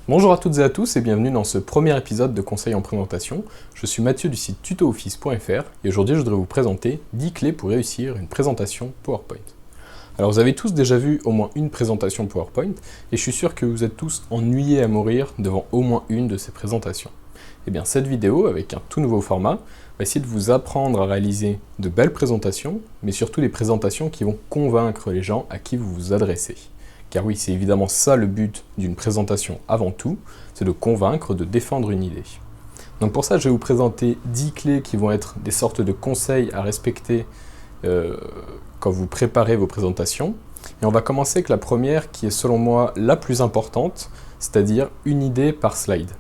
Bonjour à toutes et à tous et bienvenue dans ce premier épisode de Conseils en présentation. Je suis Mathieu du site tutooffice.fr et aujourd'hui je voudrais vous présenter 10 clés pour réussir une présentation PowerPoint. Alors vous avez tous déjà vu au moins une présentation PowerPoint et je suis sûr que vous êtes tous ennuyés à mourir devant au moins une de ces présentations. Et bien cette vidéo, avec un tout nouveau format, va essayer de vous apprendre à réaliser de belles présentations, mais surtout des présentations qui vont convaincre les gens à qui vous vous adressez. Car oui, c'est évidemment ça le but d'une présentation avant tout, c'est de convaincre, de défendre une idée. Donc pour ça, je vais vous présenter 10 clés qui vont être des sortes de conseils à respecter quand vous préparez vos présentations. Et on va commencer avec la première qui est selon moi la plus importante, c'est-à-dire une idée par slide.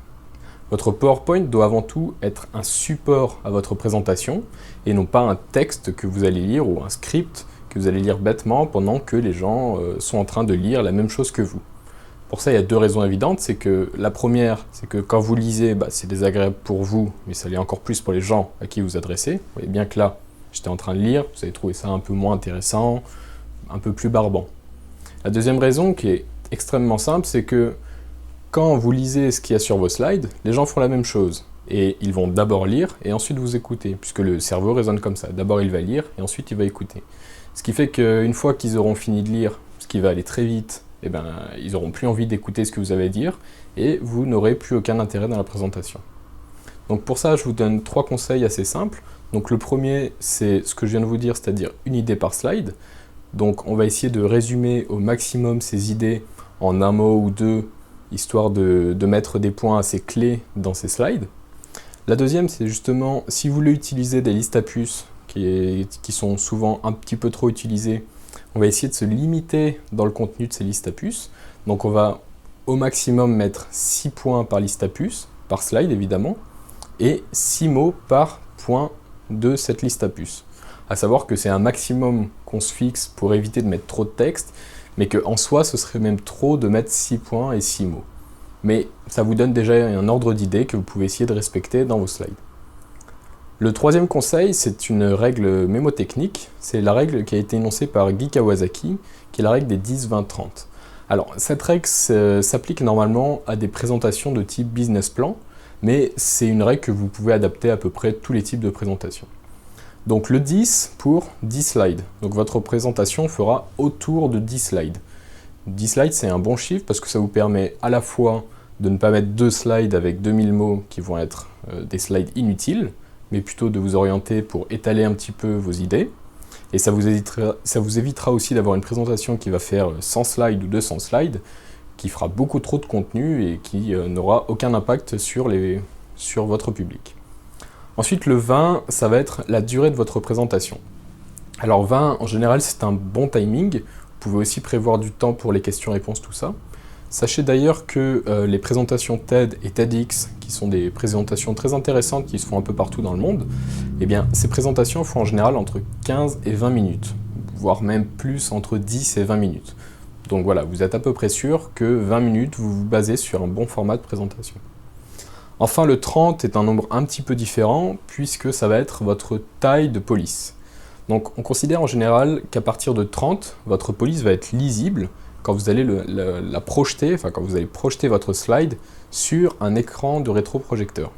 Votre PowerPoint doit avant tout être un support à votre présentation et non pas un texte que vous allez lire ou un script que vous allez lire bêtement pendant que les gens sont en train de lire la même chose que vous. Pour ça, il y a deux raisons évidentes. C'est que la première, c'est que quand vous lisez, c'est désagréable pour vous, mais ça l'est encore plus pour les gens à qui vous adressez. Vous voyez bien que là, j'étais en train de lire, vous allez trouver ça un peu moins intéressant, un peu plus barbant. La deuxième raison, qui est extrêmement simple, c'est que quand vous lisez ce qu'il y a sur vos slides, les gens font la même chose. Et ils vont d'abord lire et ensuite vous écouter, puisque le cerveau raisonne comme ça. D'abord il va lire et ensuite il va écouter. Ce qui fait qu'une fois qu'ils auront fini de lire, ce qui va aller très vite, ils n'auront plus envie d'écouter ce que vous avez à dire et vous n'aurez plus aucun intérêt dans la présentation. Donc pour ça, je vous donne 3 conseils assez simples. Donc le premier, c'est ce que je viens de vous dire, c'est-à-dire une idée par slide. Donc on va essayer de résumer au maximum ces idées en un mot ou deux, histoire de mettre des points assez clés dans ces slides. La deuxième, c'est justement, si vous voulez utiliser des listes à puces, qui sont souvent un petit peu trop utilisées, on va essayer de se limiter dans le contenu de ces listes à puces. Donc on va au maximum mettre 6 points par liste à puces, par slide évidemment, et 6 mots par point de cette liste à puces. À savoir que c'est un maximum qu'on se fixe pour éviter de mettre trop de texte, mais qu'en soi, ce serait même trop de mettre 6 points et 6 mots. Mais ça vous donne déjà un ordre d'idée que vous pouvez essayer de respecter dans vos slides. Le troisième conseil, c'est une règle mémotechnique. C'est la règle qui a été énoncée par Guy Kawasaki, qui est la règle des 10-20-30. Alors, cette règle s'applique normalement à des présentations de type business plan, mais c'est une règle que vous pouvez adapter à peu près tous les types de présentations. Donc le 10 pour 10 slides. Donc votre présentation fera autour de 10 slides. 10 slides, c'est un bon chiffre parce que ça vous permet à la fois de ne pas mettre 2 slides avec 2000 mots qui vont être des slides inutiles, mais plutôt de vous orienter pour étaler un petit peu vos idées. Et ça vous évitera aussi d'avoir une présentation qui va faire 100 slides ou 200 slides, qui fera beaucoup trop de contenu et qui n'aura aucun impact sur votre public. Ensuite, le 20, ça va être la durée de votre présentation. Alors 20, en général, c'est un bon timing. Vous pouvez aussi prévoir du temps pour les questions-réponses, tout ça. Sachez d'ailleurs que les présentations TED et TEDx, qui sont des présentations très intéressantes qui se font un peu partout dans le monde, eh bien, ces présentations font en général entre 15 et 20 minutes, voire même plus entre 10 et 20 minutes. Donc voilà, vous êtes à peu près sûr que 20 minutes, vous vous basez sur un bon format de présentation. Enfin, le 30 est un nombre un petit peu différent, puisque ça va être votre taille de police. Donc on considère en général qu'à partir de 30, votre police va être lisible quand vous allez la projeter, quand vous allez projeter votre slide sur un écran de rétroprojecteur.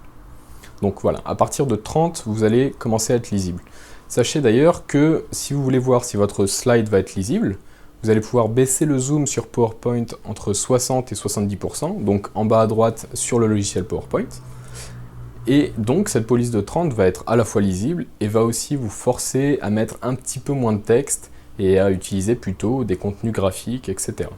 Donc voilà, à partir de 30, vous allez commencer à être lisible. Sachez d'ailleurs que si vous voulez voir si votre slide va être lisible, vous allez pouvoir baisser le zoom sur PowerPoint entre 60 et 70%, donc en bas à droite sur le logiciel PowerPoint. Et donc cette police de 30 va être à la fois lisible et va aussi vous forcer à mettre un petit peu moins de texte et à utiliser plutôt des contenus graphiques, etc.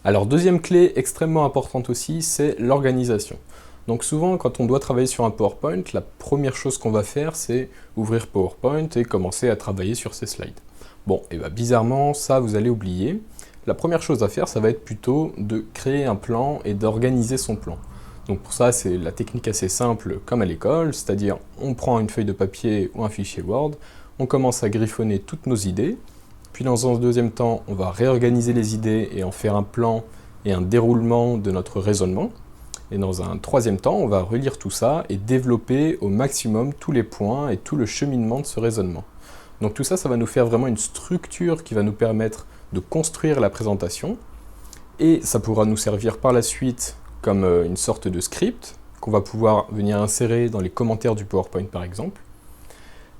Alors deuxième clé extrêmement importante aussi, c'est l'organisation. Donc souvent quand on doit travailler sur un PowerPoint, la première chose qu'on va faire c'est ouvrir PowerPoint et commencer à travailler sur ces slides. Bon, et bizarrement ça vous allez oublier. La première chose à faire ça va être plutôt de créer un plan et d'organiser son plan. Donc pour ça, c'est la technique assez simple comme à l'école, c'est-à-dire on prend une feuille de papier ou un fichier Word, on commence à griffonner toutes nos idées, puis dans un deuxième temps, on va réorganiser les idées et en faire un plan et un déroulement de notre raisonnement. Et dans un troisième temps, on va relire tout ça et développer au maximum tous les points et tout le cheminement de ce raisonnement. Donc tout ça, ça va nous faire vraiment une structure qui va nous permettre de construire la présentation et ça pourra nous servir par la suite comme une sorte de script qu'on va pouvoir venir insérer dans les commentaires du PowerPoint par exemple.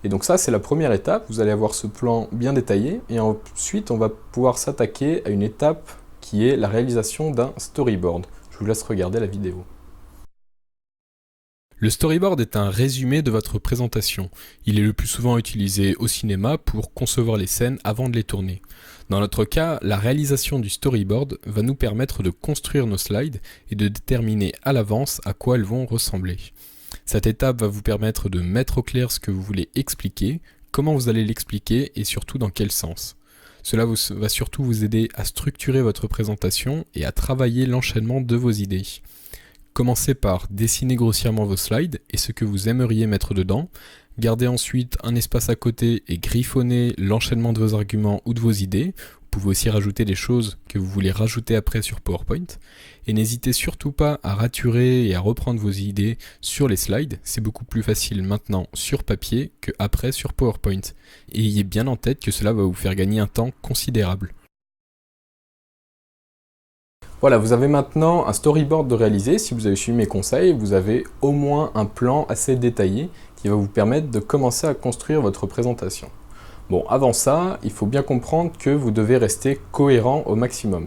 Et donc ça, c'est la première étape. Vous allez avoir ce plan bien détaillé et ensuite, on va pouvoir s'attaquer à une étape qui est la réalisation d'un storyboard. Je vous laisse regarder la vidéo. Le storyboard est un résumé de votre présentation. Il est le plus souvent utilisé au cinéma pour concevoir les scènes avant de les tourner. Dans notre cas, la réalisation du storyboard va nous permettre de construire nos slides et de déterminer à l'avance à quoi elles vont ressembler. Cette étape va vous permettre de mettre au clair ce que vous voulez expliquer, comment vous allez l'expliquer et surtout dans quel sens. Cela va surtout vous aider à structurer votre présentation et à travailler l'enchaînement de vos idées. Commencez par dessiner grossièrement vos slides et ce que vous aimeriez mettre dedans. Gardez ensuite un espace à côté et griffonnez l'enchaînement de vos arguments ou de vos idées. Vous pouvez aussi rajouter des choses que vous voulez rajouter après sur PowerPoint. Et n'hésitez surtout pas à raturer et à reprendre vos idées sur les slides. C'est beaucoup plus facile maintenant sur papier que après sur PowerPoint. Et ayez bien en tête que cela va vous faire gagner un temps considérable. Voilà, vous avez maintenant un storyboard de réaliser. Si vous avez suivi mes conseils, vous avez au moins un plan assez détaillé qui va vous permettre de commencer à construire votre présentation. Bon, avant ça, il faut bien comprendre que vous devez rester cohérent au maximum.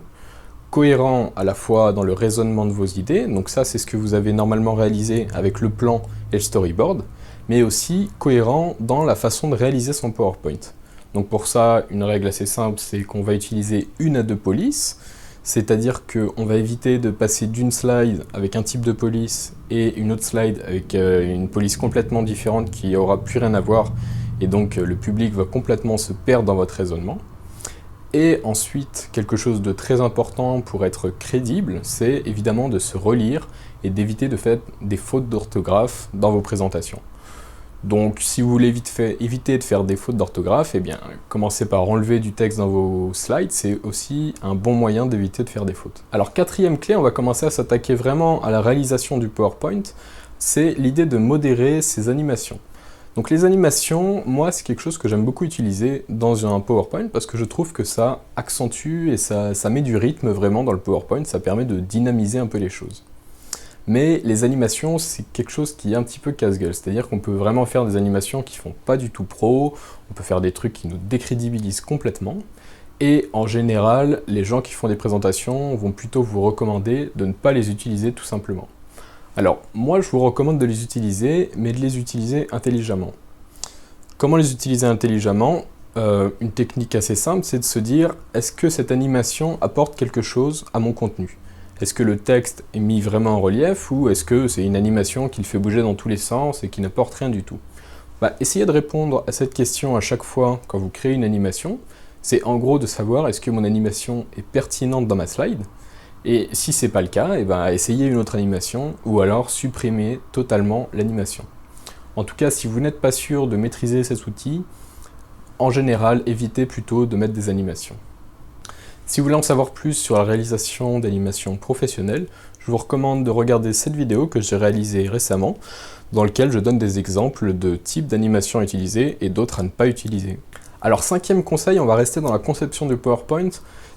Cohérent à la fois dans le raisonnement de vos idées, donc ça c'est ce que vous avez normalement réalisé avec le plan et le storyboard, mais aussi cohérent dans la façon de réaliser son PowerPoint. Donc pour ça, une règle assez simple, c'est qu'on va utiliser 1 à 2 polices. C'est-à-dire qu'on va éviter de passer d'une slide avec un type de police et une autre slide avec une police complètement différente qui n'aura plus rien à voir et donc le public va complètement se perdre dans votre raisonnement. Et ensuite, quelque chose de très important pour être crédible, c'est évidemment de se relire et d'éviter de faire des fautes d'orthographe dans vos présentations. Donc si vous voulez éviter de faire des fautes d'orthographe, eh bien commencez par enlever du texte dans vos slides, c'est aussi un bon moyen d'éviter de faire des fautes. Alors quatrième clé, on va commencer à s'attaquer vraiment à la réalisation du PowerPoint, c'est l'idée de modérer ses animations. Donc les animations, moi c'est quelque chose que j'aime beaucoup utiliser dans un PowerPoint parce que je trouve que ça accentue et ça met du rythme vraiment dans le PowerPoint, ça permet de dynamiser un peu les choses. Mais les animations, c'est quelque chose qui est un petit peu casse-gueule, c'est-à-dire qu'on peut vraiment faire des animations qui font pas du tout pro, on peut faire des trucs qui nous décrédibilisent complètement, et en général, les gens qui font des présentations vont plutôt vous recommander de ne pas les utiliser tout simplement. Alors, moi je vous recommande de les utiliser, mais de les utiliser intelligemment. Comment les utiliser intelligemment ? Une technique assez simple, c'est de se dire, est-ce que cette animation apporte quelque chose à mon contenu ? Est-ce que le texte est mis vraiment en relief ou est-ce que c'est une animation qui le fait bouger dans tous les sens et qui n'apporte rien du tout ? Essayez de répondre à cette question à chaque fois quand vous créez une animation. C'est en gros de savoir est-ce que mon animation est pertinente dans ma slide ? Et si ce n'est pas le cas, essayez une autre animation ou alors supprimez totalement l'animation. En tout cas, si vous n'êtes pas sûr de maîtriser cet outil, en général, évitez plutôt de mettre des animations. Si vous voulez en savoir plus sur la réalisation d'animations professionnelles, je vous recommande de regarder cette vidéo que j'ai réalisée récemment, dans laquelle je donne des exemples de types d'animations utilisées et d'autres à ne pas utiliser. Alors 5e conseil, on va rester dans la conception du PowerPoint,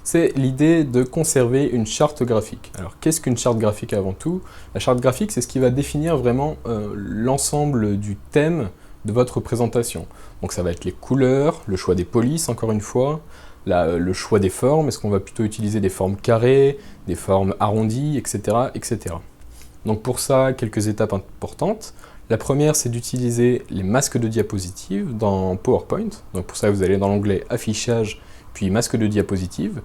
c'est l'idée de conserver une charte graphique. Alors qu'est-ce qu'une charte graphique avant tout ? La charte graphique, c'est ce qui va définir vraiment l'ensemble du thème de votre présentation. Donc ça va être les couleurs, le choix des polices encore une fois, le choix des formes, est-ce qu'on va plutôt utiliser des formes carrées, des formes arrondies, etc., etc. Donc pour ça, quelques étapes importantes. La première, c'est d'utiliser les masques de diapositives dans PowerPoint. Donc pour ça, vous allez dans l'onglet Affichage, puis Masque de diapositives,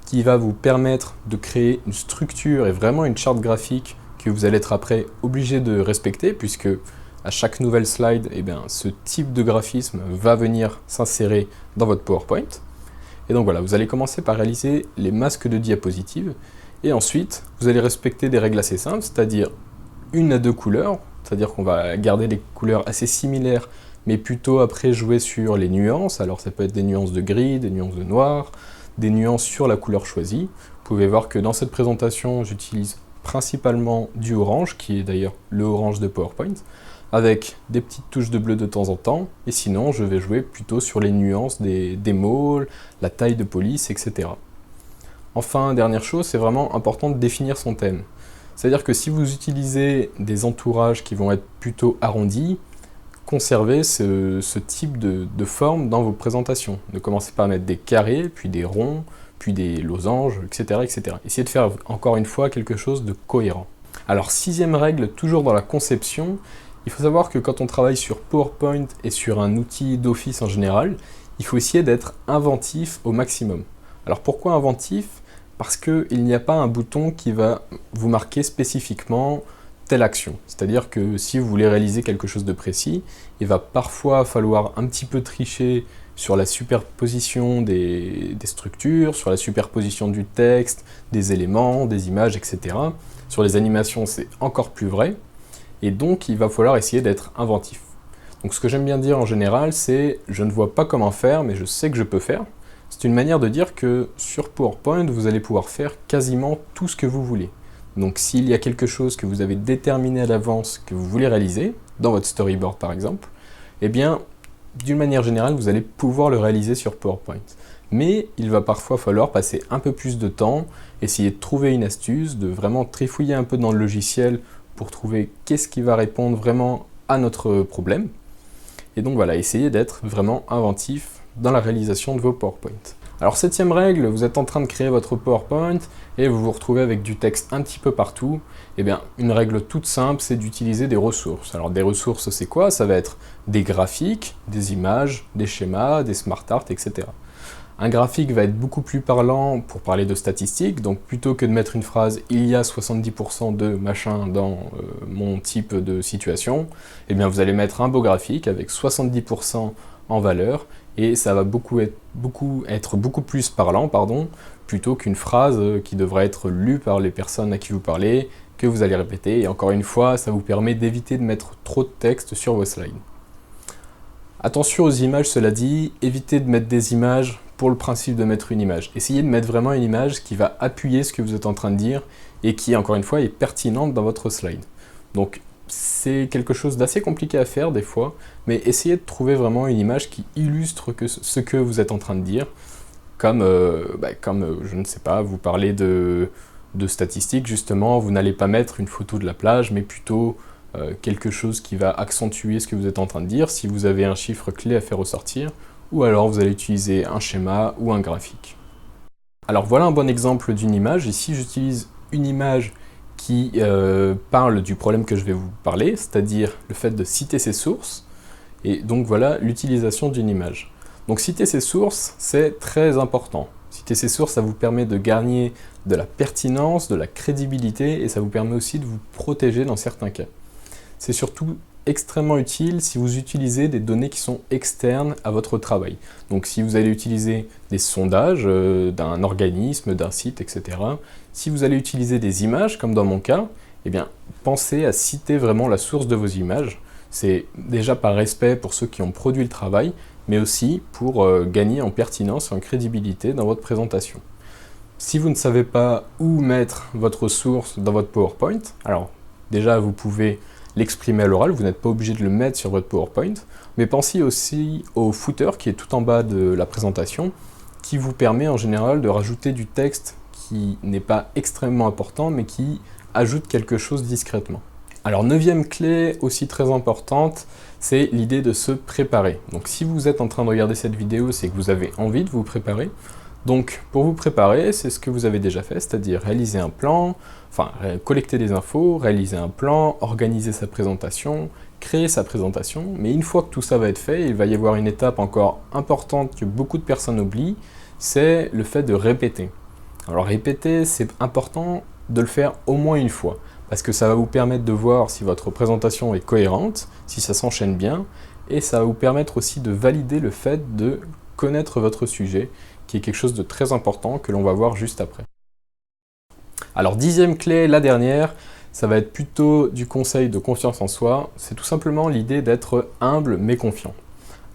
qui va vous permettre de créer une structure et vraiment une charte graphique que vous allez être après obligé de respecter, puisque à chaque nouvelle slide, ce type de graphisme va venir s'insérer dans votre PowerPoint. Et donc voilà, vous allez commencer par réaliser les masques de diapositives et ensuite vous allez respecter des règles assez simples, c'est-à-dire 1 à 2 couleurs, c'est-à-dire qu'on va garder des couleurs assez similaires mais plutôt après jouer sur les nuances. Alors ça peut être des nuances de gris, des nuances de noir, des nuances sur la couleur choisie. Vous pouvez voir que dans cette présentation, j'utilise principalement du orange, qui est d'ailleurs le orange de PowerPoint, avec des petites touches de bleu de temps en temps, et sinon je vais jouer plutôt sur les nuances des mots, la taille de police, etc. Enfin, dernière chose, c'est vraiment important de définir son thème. C'est-à-dire que si vous utilisez des entourages qui vont être plutôt arrondis, conservez ce type de forme dans vos présentations. Ne commencez pas à mettre des carrés, puis des ronds, puis des losanges, etc., etc. Essayez de faire encore une fois quelque chose de cohérent. Alors, 6e règle, toujours dans la conception, il faut savoir que quand on travaille sur PowerPoint et sur un outil d'Office en général, il faut essayer d'être inventif au maximum. Alors pourquoi inventif? Parce qu'il n'y a pas un bouton qui va vous marquer spécifiquement telle action. C'est-à-dire que si vous voulez réaliser quelque chose de précis, il va parfois falloir un petit peu tricher sur la superposition des structures, sur la superposition du texte, des éléments, des images, etc. Sur les animations, c'est encore plus vrai. Et donc, il va falloir essayer d'être inventif. Donc ce que j'aime bien dire en général, c'est « je ne vois pas comment faire, mais je sais que je peux faire ». C'est une manière de dire que sur PowerPoint, vous allez pouvoir faire quasiment tout ce que vous voulez. Donc s'il y a quelque chose que vous avez déterminé à l'avance que vous voulez réaliser, dans votre storyboard par exemple, eh bien, d'une manière générale, vous allez pouvoir le réaliser sur PowerPoint. Mais il va parfois falloir passer un peu plus de temps, essayer de trouver une astuce, de vraiment trifouiller un peu dans le logiciel pour trouver qu'est-ce qui va répondre vraiment à notre problème. Et donc voilà, essayez d'être vraiment inventif dans la réalisation de vos PowerPoint. Alors 7e règle, vous êtes en train de créer votre PowerPoint et vous vous retrouvez avec du texte un petit peu partout. Eh bien, une règle toute simple, c'est d'utiliser des ressources. Alors des ressources, c'est quoi? Ça va être des graphiques, des images, des schémas, des smart art, etc. Un graphique va être beaucoup plus parlant pour parler de statistiques, donc plutôt que de mettre une phrase « il y a 70% de machin dans mon type de situation », eh bien vous allez mettre un beau graphique avec 70% en valeur, et ça va être beaucoup plus parlant, plutôt qu'une phrase qui devrait être lue par les personnes à qui vous parlez, que vous allez répéter, et encore une fois, ça vous permet d'éviter de mettre trop de texte sur vos slides. Attention aux images, cela dit, évitez de mettre des images pour le principe de mettre une image. Essayez de mettre vraiment une image qui va appuyer ce que vous êtes en train de dire et qui, encore une fois, est pertinente dans votre slide. Donc, c'est quelque chose d'assez compliqué à faire des fois, mais essayez de trouver vraiment une image qui illustre ce que vous êtes en train de dire, comme, je ne sais pas, vous parlez de statistiques, justement, vous n'allez pas mettre une photo de la plage, mais plutôt quelque chose qui va accentuer ce que vous êtes en train de dire, si vous avez un chiffre clé à faire ressortir, ou alors vous allez utiliser un schéma ou un graphique. Alors voilà un bon exemple d'une image. Ici j'utilise une image qui parle du problème que je vais vous parler, c'est-à-dire le fait de citer ses sources, et donc voilà l'utilisation d'une image. Donc citer ses sources, c'est très important. Citer ses sources, ça vous permet de gagner de la pertinence, de la crédibilité, et ça vous permet aussi de vous protéger dans certains cas. C'est surtout extrêmement utile si vous utilisez des données qui sont externes à votre travail. Donc si vous allez utiliser des sondages d'un organisme, d'un site, etc. Si vous allez utiliser des images, comme dans mon cas, eh bien, pensez à citer vraiment la source de vos images. C'est déjà par respect pour ceux qui ont produit le travail, mais aussi pour gagner en pertinence et en crédibilité dans votre présentation. Si vous ne savez pas où mettre votre source dans votre PowerPoint, alors déjà vous pouvez l'exprimer à l'oral, vous n'êtes pas obligé de le mettre sur votre PowerPoint, mais pensez aussi au footer qui est tout en bas de la présentation, qui vous permet en général de rajouter du texte qui n'est pas extrêmement important, mais qui ajoute quelque chose discrètement. Alors 9e clé, aussi très importante, c'est l'idée de se préparer. Donc si vous êtes en train de regarder cette vidéo, c'est que vous avez envie de vous préparer. Donc pour vous préparer, c'est ce que vous avez déjà fait, c'est-à-dire réaliser un plan, collecter des infos, réaliser un plan, organiser sa présentation, créer sa présentation. Mais une fois que tout ça va être fait, il va y avoir une étape encore importante que beaucoup de personnes oublient, c'est le fait de répéter. Alors répéter, c'est important de le faire au moins une fois, parce que ça va vous permettre de voir si votre présentation est cohérente, si ça s'enchaîne bien, et ça va vous permettre aussi de valider le fait de connaître votre sujet, qui est quelque chose de très important que l'on va voir juste après. Alors 10e clé, la dernière, ça va être plutôt du conseil de confiance en soi, c'est tout simplement l'idée d'être humble mais confiant.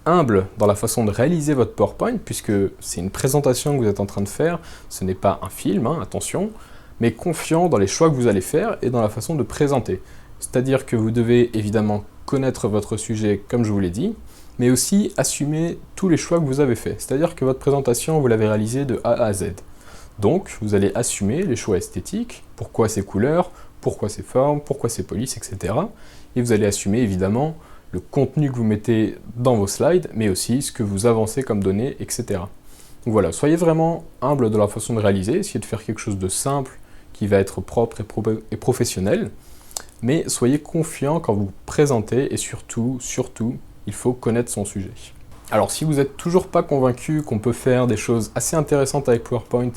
Humble dans la façon de réaliser votre PowerPoint, puisque c'est une présentation que vous êtes en train de faire, ce n'est pas un film, attention, mais confiant dans les choix que vous allez faire et dans la façon de présenter. C'est-à-dire que vous devez évidemment connaître votre sujet comme je vous l'ai dit, mais aussi assumer tous les choix que vous avez faits. C'est-à-dire que votre présentation, vous l'avez réalisée de A à Z. Donc, vous allez assumer les choix esthétiques, pourquoi ces couleurs, pourquoi c'est forme, pourquoi c'est police, etc. Et vous allez assumer évidemment le contenu que vous mettez dans vos slides, mais aussi ce que vous avancez comme données, etc. Donc voilà, soyez vraiment humble dans la façon de réaliser, essayez de faire quelque chose de simple qui va être propre et professionnel, mais soyez confiant quand vous présentez et surtout, il faut connaître son sujet. Alors si vous n'êtes toujours pas convaincu qu'on peut faire des choses assez intéressantes avec PowerPoint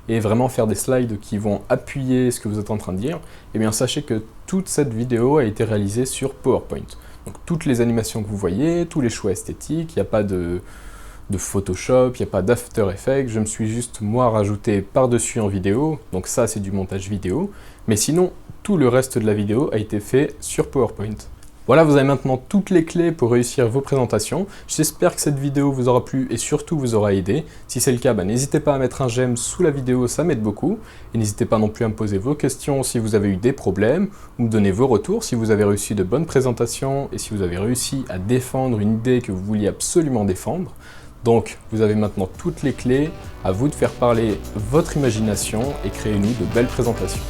et vraiment faire des slides qui vont appuyer ce que vous êtes en train de dire, eh bien sachez que toute cette vidéo a été réalisée sur PowerPoint. Donc toutes les animations que vous voyez, tous les choix esthétiques, il n'y a pas de Photoshop, il n'y a pas d'After Effects, je me suis juste moi rajouté par-dessus en vidéo, donc ça c'est du montage vidéo, mais sinon tout le reste de la vidéo a été fait sur PowerPoint. Voilà, vous avez maintenant toutes les clés pour réussir vos présentations. J'espère que cette vidéo vous aura plu et surtout vous aura aidé. Si c'est le cas, n'hésitez pas à mettre un j'aime sous la vidéo, ça m'aide beaucoup. Et n'hésitez pas non plus à me poser vos questions si vous avez eu des problèmes, ou me donner vos retours si vous avez réussi de bonnes présentations et si vous avez réussi à défendre une idée que vous vouliez absolument défendre. Donc, vous avez maintenant toutes les clés, à vous de faire parler votre imagination et créez-nous de belles présentations.